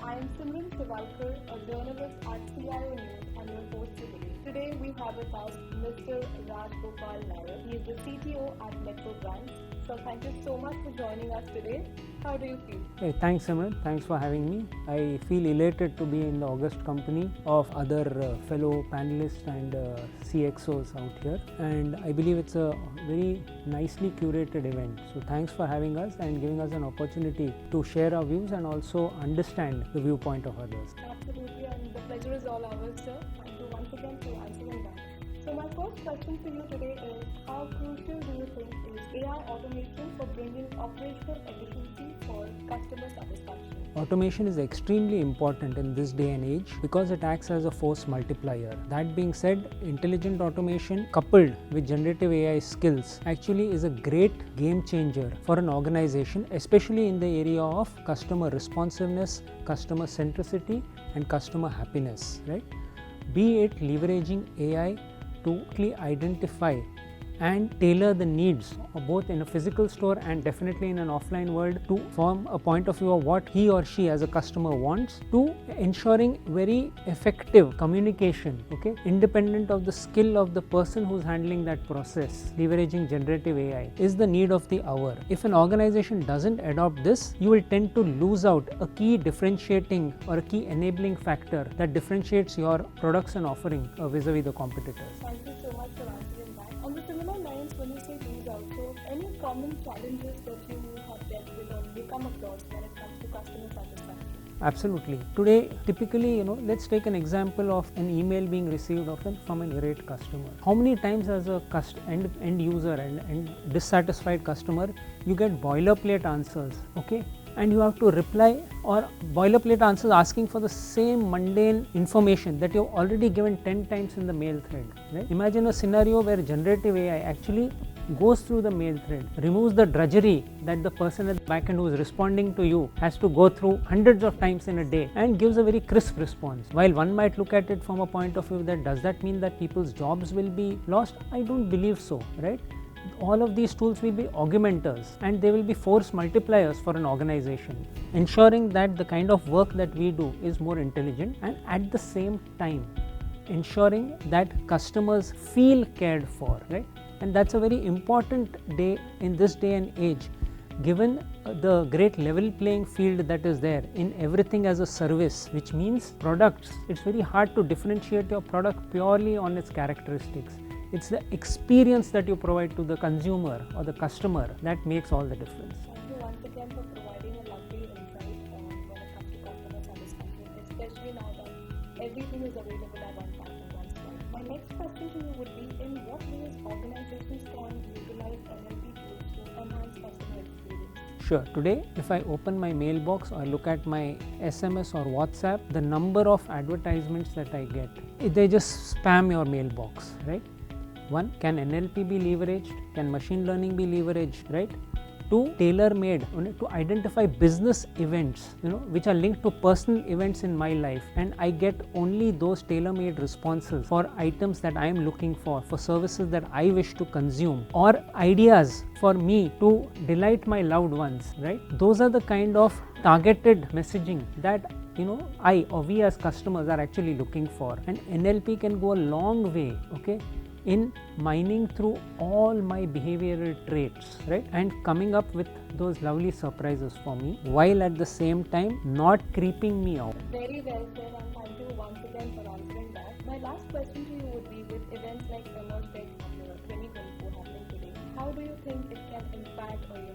I am Simran Sivalkar, a journalist at CIO News and your host today. Today we have with us Mr. Raj Gopal Nair. He is the CTO at Metro Brands. So thank you so much for joining us today. How do you feel? Hey, thanks Simran, thanks for having me. I feel elated to be in the august company of other fellow panelists and CXOs out here, and I believe it's a very nicely curated event. So thanks for having us and giving us an opportunity to share our views and also understand the viewpoint of others. Absolutely, and the pleasure is all ours, sir. Thank you once again for answering that. So my first question for you today is, how crucial do you think is AI automation for bringing operational efficiency for customer satisfaction? Automation is extremely important in this day and age because it acts as a force multiplier. That being said, intelligent automation coupled with generative AI skills actually is a great game changer for an organization, especially in the area of customer responsiveness, customer centricity and customer happiness, right? Be it leveraging AI to quickly identify and tailor the needs of both in a physical store and definitely in an offline world to form a point of view of what he or she as a customer wants, to ensuring very effective communication, okay, independent of the skill of the person who's handling that process. Leveraging generative AI is the need of the hour. If an organization doesn't adopt this, you will tend to lose out a key differentiating or a key enabling factor that differentiates your products and offering vis-a-vis the competitors. Thank you so much for answering that. On the similar lines, when you say lose out, so any common challenges that you have dealt with or you come across when it comes to customer satisfaction? Absolutely. Today, typically, let's take an example of an email being received from an irate customer. How many times as a end user and dissatisfied customer, you get boilerplate answers, okay? And you have to reply or boilerplate answers asking for the same mundane information that you've already given 10 times in the mail thread, right? Imagine a scenario where generative AI actually goes through the mail thread, removes the drudgery that the person at the back end who is responding to you has to go through hundreds of times in a day, and gives a very crisp response. While one might look at it from a point of view that does that mean that people's jobs will be lost? I don't believe so, right? All of these tools will be augmenters and they will be force multipliers for an organization, ensuring that the kind of work that we do is more intelligent, and at the same time ensuring that customers feel cared for, right? And that's a very important day in this day and age, given the great level playing field that is there in everything as a service, which means products. It's very hard to differentiate your product purely on its characteristics. It's the experience that you provide to the consumer or the customer that makes all the difference. Thank you once again for providing a lovely insight when it comes to customer satisfaction, especially now that everything is available at one time and one spot. My next question to you would be, in what ways organizations can utilize NLP tools to enhance customer experience? Sure. Today, if I open my mailbox or look at my SMS or WhatsApp, the number of advertisements that I get, they just spam your mailbox, right? One, can NLP be leveraged? Can machine learning be leveraged, right? Two, tailor-made to identify business events, which are linked to personal events in my life, and I get only those tailor-made responses for items that I am looking for services that I wish to consume, or ideas for me to delight my loved ones, right? Those are the kind of targeted messaging that I or we as customers are actually looking for, and NLP can go a long way, okay, in mining through all my behavioral traits, right, and coming up with those lovely surprises for me, while at the same time not creeping me out. Very well said, and thank you once again for answering that. My last question to you would be, with events like Emergtech 2024 happening today, how do you think it can impact, or you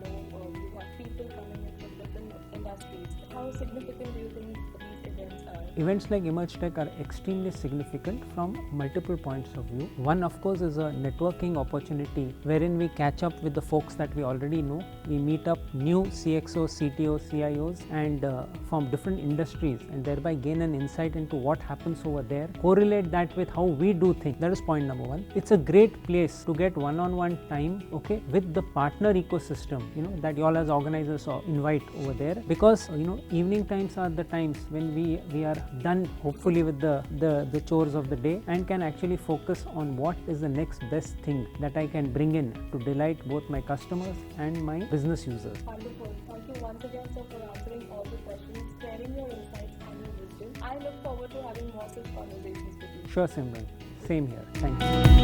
have people coming in from different industries? How significant do you think these events are? Events like Emergtech are extremely significant from multiple points of view. One, of course, is a networking opportunity wherein we catch up with the folks that we already know. We meet up new CXOs, CTOs, CIOs and from different industries, and thereby gain an insight into what happens over there. Correlate that with how we do things. That is point number one. It's a great place to get one-on-one time, okay, with the partner ecosystem, that you all as organizers invite over there, because evening times are the times when we are done hopefully with the chores of the day, and can actually focus on what is the next best thing that I can bring in to delight both my customers and my business users. Wonderful. Thank you once again, sir, for answering all the questions, sharing your insights and your wisdom. I look forward to having more such conversations with you. Sure, Simran. Same here. Thank you.